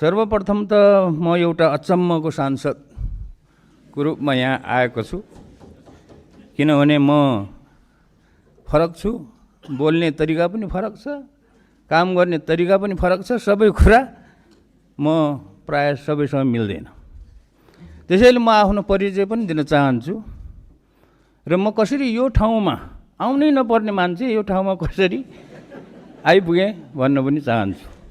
सर्वप्रथम त म एउटा अचम्मको सांसदको रूपमा यहाँ आएको छु, किनभने म फरक छु, बोल्ने तरिका पनि फरक छ, काम गर्ने तरिका पनि फरक छ, सबै कुरा म प्राय सबैसँग मिल्दैन। त्यसैले म आफ्नो परिचय पनि दिन चाहन्छु र म कसरी यो ठाउँमा आउनै नपर्ने मान्छे यो ठाउँमा कसरी आइपुगेँ भन्न पनि चाहन्छु।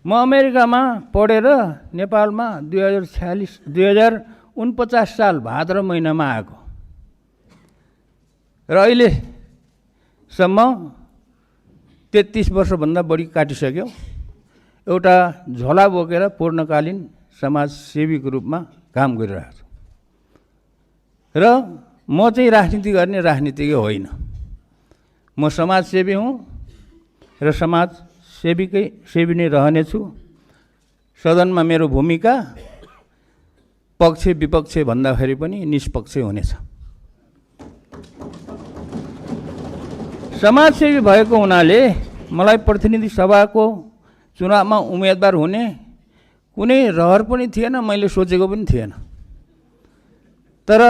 म अमेरिकामा पढेर नेपालमा 2049 साल भाद्र महिनामा आएको र अहिलेसम्म 33 वर्षभन्दा बढी काटिसक्यो। एउटा झोला बोकेर पूर्णकालीन समाजसेवीको रूपमा काम गरिरहेको छु र म चाहिँ राजनीति गर्ने राजनीतिज्ञ होइन। म समाजसेवी हुँ र सेवी नै रहनेछु। सदनमा मेरो भूमिका पक्ष विपक्ष भन्दाखेरि पनि निष्पक्ष हुनेछ। समाजसेवी भएको हुनाले मलाई प्रतिनिधि सभाको चुनावमा उम्मेदवार हुने कुनै रहर पनि थिएन, मैले सोचेको पनि थिएन। तर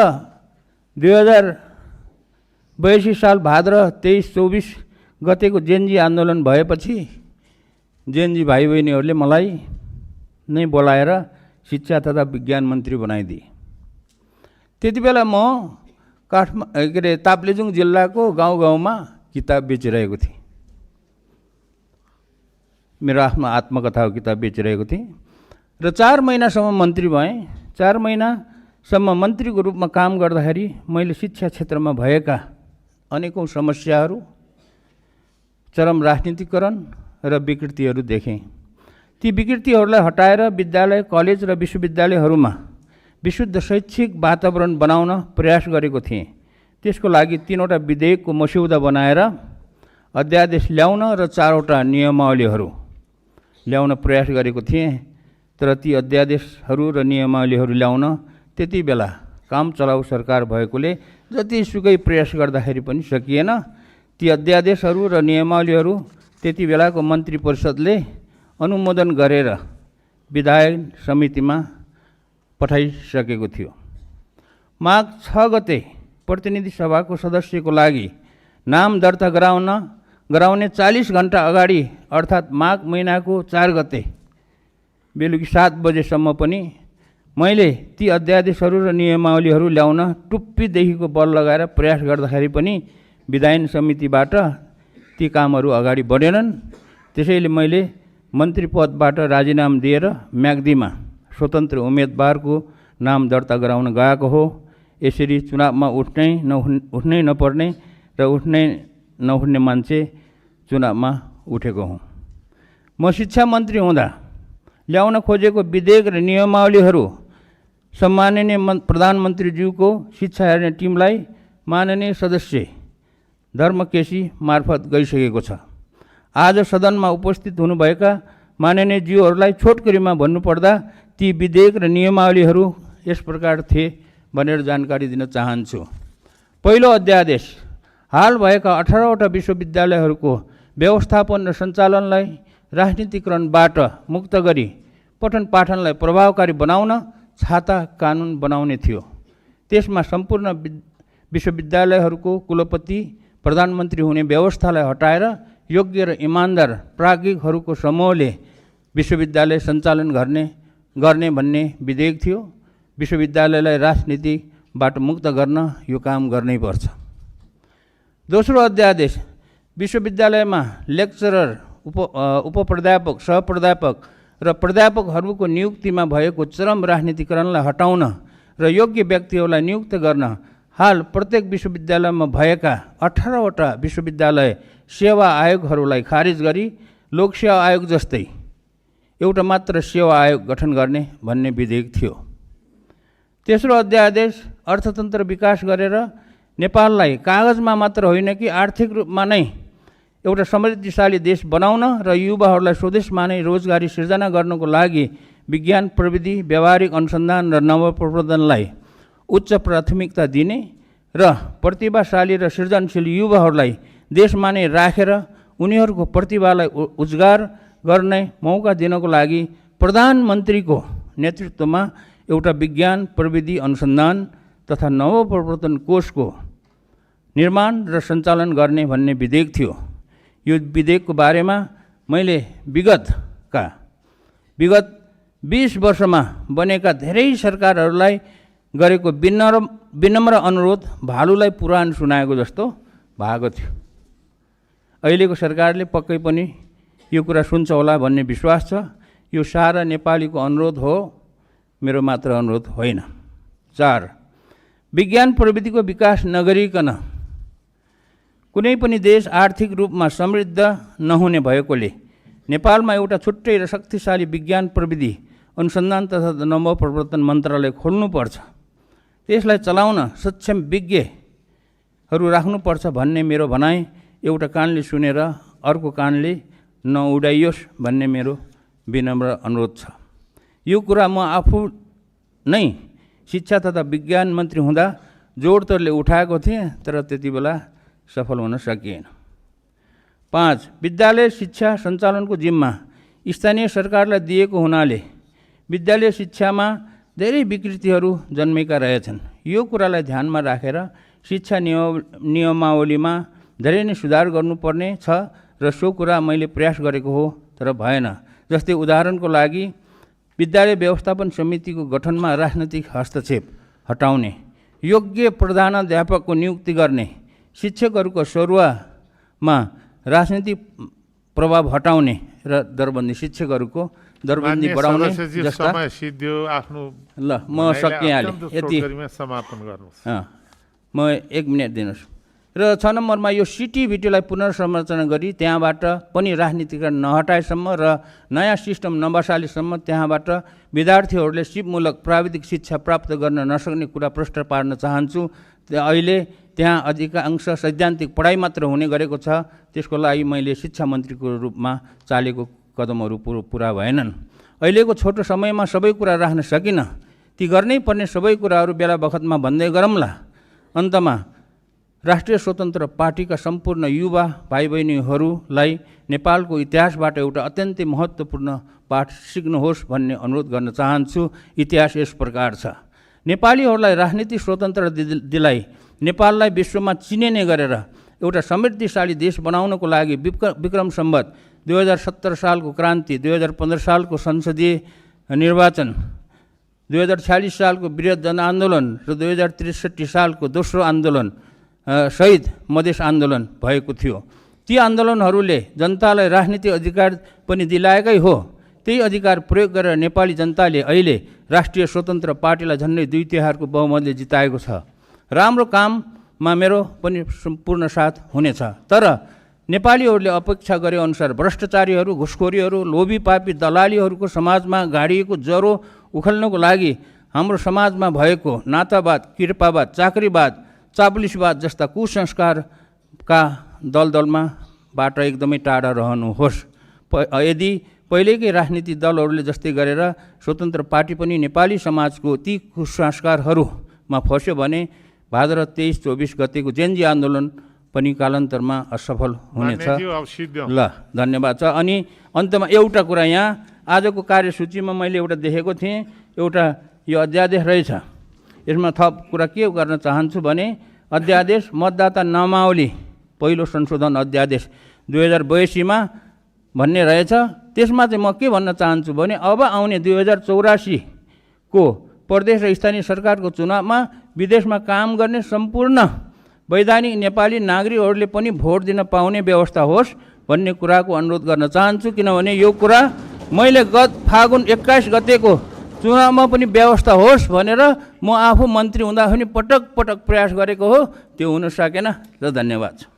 2082 साल भाद्र 23-24 गतेको जेनजी आन्दोलन भएपछि जेनजी भाइ बहिनीहरूले मलाई नै बोलाएर शिक्षा तथा विज्ञान मन्त्री बनाइदिए। त्यति बेला म ताप्लेजुङ जिल्लाको गाउँ गाउँमा किताब बेचिरहेको थिएँ। मेरो आफ्नो आत्मकथाको किताब बेचिरहेको थिएँ र 4 महिनासम्म मन्त्री भएँ। 4 महिनासम्म मन्त्रीको रूपमा काम गर्दाखेरि मैले शिक्षा क्षेत्रमा भएका अनेकौँ समस्याहरू, चरम राजनीतिकरण र विकृतिहरू देखेँ। ती विकृतिहरूलाई हटाएर विद्यालय, कलेज र विश्वविद्यालयहरूमा विशुद्ध शैक्षिक वातावरण बनाउन प्रयास गरेको थिएँ। त्यसको लागि 3वटा विधेयकको मस्यौदा बनाएर अध्यादेश ल्याउन र 4वटा नियमावलीहरू ल्याउन प्रयास गरेको थिएँ। तर ती अध्यादेशहरू र नियमावलीहरू ल्याउन त्यति बेला काम चलाउ सरकार भएकोले जतिसुकै प्रयास गर्दाखेरि पनि सकिएन। ती अध्यादेशहरू र नियमावलीहरू त्यति बेलाको मन्त्री परिषदले अनुमोदन गरेर विधायन समितिमा पठाइसकेको थियो। माघ 6 गते प्रतिनिधि सभाको सदस्यको लागि नाम दर्ता गराउने 40 घण्टा अगाडि अर्थात् माघ महिनाको 4 गते बेलुकी 7 बजेसम्म पनि मैले ती अध्यादेशहरू र नियमावलीहरू ल्याउन टुप्पीदेखिको बल लगाएर प्रयास गर्दाखेरि पनि विधायन समितिबाट ती कामहरू अगाडि बढेनन्। त्यसैले मैले मन्त्री पदबाट राजीनामा दिएर म्याग्दीमा स्वतन्त्र उम्मेदवारको नाम दर्ता गराउन गएको हो। यसरी चुनावमा उठ्नै नपर्ने र उठ्नै नहुने मान्छे चुनावमा उठेको हुँ। म शिक्षा मन्त्री हुँदा ल्याउन खोजेको विधेयक र नियमावलीहरू सम्माननीय प्रधानमन्त्रीज्यूको शिक्षा हेर्ने टिमलाई माननीय सदस्य धर्मकेशी मार्फत गइसकेको छ। आज सदनमा उपस्थित हुनुभएका माननीय ज्यूहरूलाई छोटकरीमा भन्नुपर्दा ती विधेयक र नियमावलीहरू यस प्रकार थिए भनेर जानकारी दिन चाहन्छु। पहिलो अध्यादेश हाल भएका 18वटा विश्वविद्यालयहरूको व्यवस्थापन र सञ्चालनलाई राजनीतिकरणबाट मुक्त गरी पठन पाठनलाई प्रभावकारी बनाउन छाता कानुन बनाउने थियो। त्यसमा सम्पूर्ण विश्वविद्यालयहरूको कुलपति प्रधानमन्त्री हुने व्यवस्थालाई हटाएर योग्य र इमान्दार प्राज्ञिकहरूको समूहले विश्वविद्यालय सञ्चालन गर्ने भन्ने विधेयक थियो। विश्वविद्यालयलाई राजनीतिबाट मुक्त गर्न यो काम गर्नै पर्छ। दोस्रो अध्यादेश विश्वविद्यालयमा लेक्चरर, उपप्राध्यापक, सहप्राध्यापक र प्राध्यापकहरूको नियुक्तिमा भएको चरम राजनीतिकरणलाई हटाउन र योग्य व्यक्तिहरूलाई नियुक्त गर्न हाल प्रत्येक विश्वविद्यालयमा भएका 18वटा विश्वविद्यालय सेवा आयोगहरूलाई खारिज गरी लोकसेवा आयोग जस्तै एउटा मात्र सेवा आयोग गठन गर्ने भन्ने विधेयक थियो। तेस्रो अध्यादेश अर्थतन्त्र विकास गरेर नेपाललाई कागजमा मात्र होइन कि आर्थिक रूपमा नै एउटा समृद्धिशाली देश बनाउन र युवाहरूलाई स्वदेशमा नै रोजगारी सिर्जना गर्नको लागि विज्ञान, प्रविधि, व्यावहारिक अनुसन्धान र नवप्रवर्धनलाई उच्च प्राथमिकता दिने र प्रतिभाशाली र सृजनशील युवाहरूलाई देशमा नै राखेर उनीहरूको प्रतिभालाई उजागर गर्ने मौका दिनको लागि प्रधानमन्त्रीको नेतृत्वमा एउटा विज्ञान प्रविधि अनुसन्धान तथा नवप्रवर्तन कोषको निर्माण र सञ्चालन गर्ने भन्ने विधेयक थियो। यो विधेयकको बारेमा मैले विगत 20 वर्षमा बनेका धेरै सरकारहरूलाई गरेको विनम्र अनुरोध भालुलाई पुराण सुनाएको जस्तो भएको थियो। अहिलेको सरकारले पक्कै पनि यो कुरा सुन्छ होला भन्ने विश्वास छ। यो सारा नेपालीको अनुरोध हो, मेरो मात्र अनुरोध होइन। 4. विज्ञान प्रविधिको विकास नगरिकन कुनै पनि देश आर्थिक रूपमा समृद्ध नहुने भएकोले नेपालमा एउटा छुट्टै र शक्तिशाली विज्ञान प्रविधि अनुसन्धान तथा नवप्रवर्तन मन्त्रालय खोल्नुपर्छ। त्यसलाई चलाउन सक्षम विज्ञहरू राख्नुपर्छ भन्ने मेरो भनाइ एउटा कानले सुनेर अर्को कानले नउडाइयोस् भन्ने मेरो विनम्र अनुरोध छ। यो कुरा म आफू नै शिक्षा तथा विज्ञान मन्त्री हुँदा जोडतोडले उठाएको थिएँ, तर त्यति बेला सफल हुन सकिएन। 5. विद्यालय शिक्षा सञ्चालनको जिम्मा स्थानीय सरकारलाई दिएको हुनाले विद्यालय शिक्षामा धेरै विकृतिहरू जन्मेका रहेछन्। यो कुरालाई ध्यानमा राखेर शिक्षा नियमावलीमा धेरै नै सुधार गर्नुपर्ने छ र सो कुरा मैले प्रयास गरेको हो, तर भएन। जस्तै उदाहरणको लागि विद्यालय व्यवस्थापन समितिको गठनमा राजनैतिक हस्तक्षेप हटाउने, योग्य प्रधानाध्यापकको नियुक्ति गर्ने, शिक्षकहरूको सरुवामा राजनीतिक प्रभाव हटाउने र दरबन्दी शिक्षकहरूको दरबन्दी बढाउने जस्ता। ल म सकिहालेँ, यति समापन गर्नुहोस्। म 1 मिनट दिनुहोस्। र 6 नम्बरमा यो सिटिभिटीलाई पुनर्संरचना गरी त्यहाँबाट पनि राजनीतिकरण नहटाएसम्म र नयाँ सिस्टम नबसालेसम्म त्यहाँबाट विद्यार्थीहरूले सिपमूलक प्राविधिक शिक्षा प्राप्त गर्न नसक्ने कुरा प्रष्ट पार्न चाहन्छु। अहिले त्यहाँ अधिकांश सैद्धान्तिक पढाइ मात्र हुने गरेको छ। त्यसको लागि मैले शिक्षा मन्त्रीको रूपमा चालेको कदमहरू पुरा भएनन्। अहिलेको छोटो समयमा सबै कुरा राख्न सकिनँ। ती गर्नै पर्ने सबै कुराहरू बेला बखतमा भन्दै गरौँला। अन्तमा राष्ट्रिय स्वतन्त्र पार्टीका सम्पूर्ण युवा भाइ बहिनीहरूलाई नेपालको इतिहासबाट एउटा अत्यन्तै महत्त्वपूर्ण पाठ सिक्नुहोस् भन्ने अनुरोध गर्न चाहन्छु। इतिहास यस प्रकार छ। नेपालीहरूलाई राजनीतिक स्वतन्त्र दिलाई नेपाललाई विश्वमा चिनिने गरेर एउटा समृद्धिशाली देश बनाउनको लागि विक्रम सम्वत 2070 सालको क्रान्ति, 2015 सालको संसदीय निर्वाचन, 2046 सालको वृहत जनआन्दोलन र 2063 सालको दोस्रो आन्दोलन शहीद मधेस आन्दोलन भएको थियो। ती आन्दोलनहरूले जनतालाई राजनीतिक अधिकार पनि दिलाएकै हो। त्यही अधिकार प्रयोग गरेर नेपाली जनताले अहिले राष्ट्रिय स्वतन्त्र पार्टीलाई झन्डै 2/3 बहुमतले जिताएको छ। राम्रो काममा मेरो पनि सम्पूर्ण साथ हुनेछ। तर नेपालीहरूले अपेक्षा गरे अनुसार भ्रष्टाचारीहरू, घुसखोरीहरू, लोभी पापी दलालीहरूको समाजमा गाडिएको ज्वरो उखल्नको लागि हाम्रो समाजमा भएको नातावाद, कृपावाद, चाकरीवाद, चापुलिसवाद जस्ता कुसंस्कारका दलदलमाबाट एकदमै टाढा रहनुहोस्। यदि पहिलेकै राजनीतिक दलहरूले जस्तै गरेर स्वतन्त्र पार्टी पनि नेपाली समाजको ती कुसंस्कारहरूमा फस्यो भने भाद्र 23-24 गतेको जेनजी आन्दोलन पनि कालान्तरमा असफल हुनेछ। ल धन्यवाद छ। अनि अन्तमा एउटा कुरा, यहाँ आजको कार्यसूचीमा मैले एउटा देखेको थिएँ, एउटा यो अध्यादेश रहेछ। यसमा थप कुरा के गर्न चाहन्छु भने अध्यादेश मतदाता नामावली पहिलो संशोधन अध्यादेश 2082 भन्ने रहेछ। त्यसमा चाहिँ म के भन्न चाहन्छु भने अब आउने 2084 को प्रदेश र स्थानीय सरकारको चुनावमा विदेशमा काम गर्ने सम्पूर्ण वैधानिक नेपाली नागरिकहरूले पनि भोट दिन पाउने व्यवस्था होस् भन्ने कुराको अनुरोध गर्न चाहन्छु। किनभने यो कुरा मैले गत फागुन 21 गतेको चुनावमा पनि व्यवस्था होस् भनेर म आफू मन्त्री हुँदाखेरि पटक प्रयास गरेको हो, त्यो हुन सकेन। र धन्यवाद छ।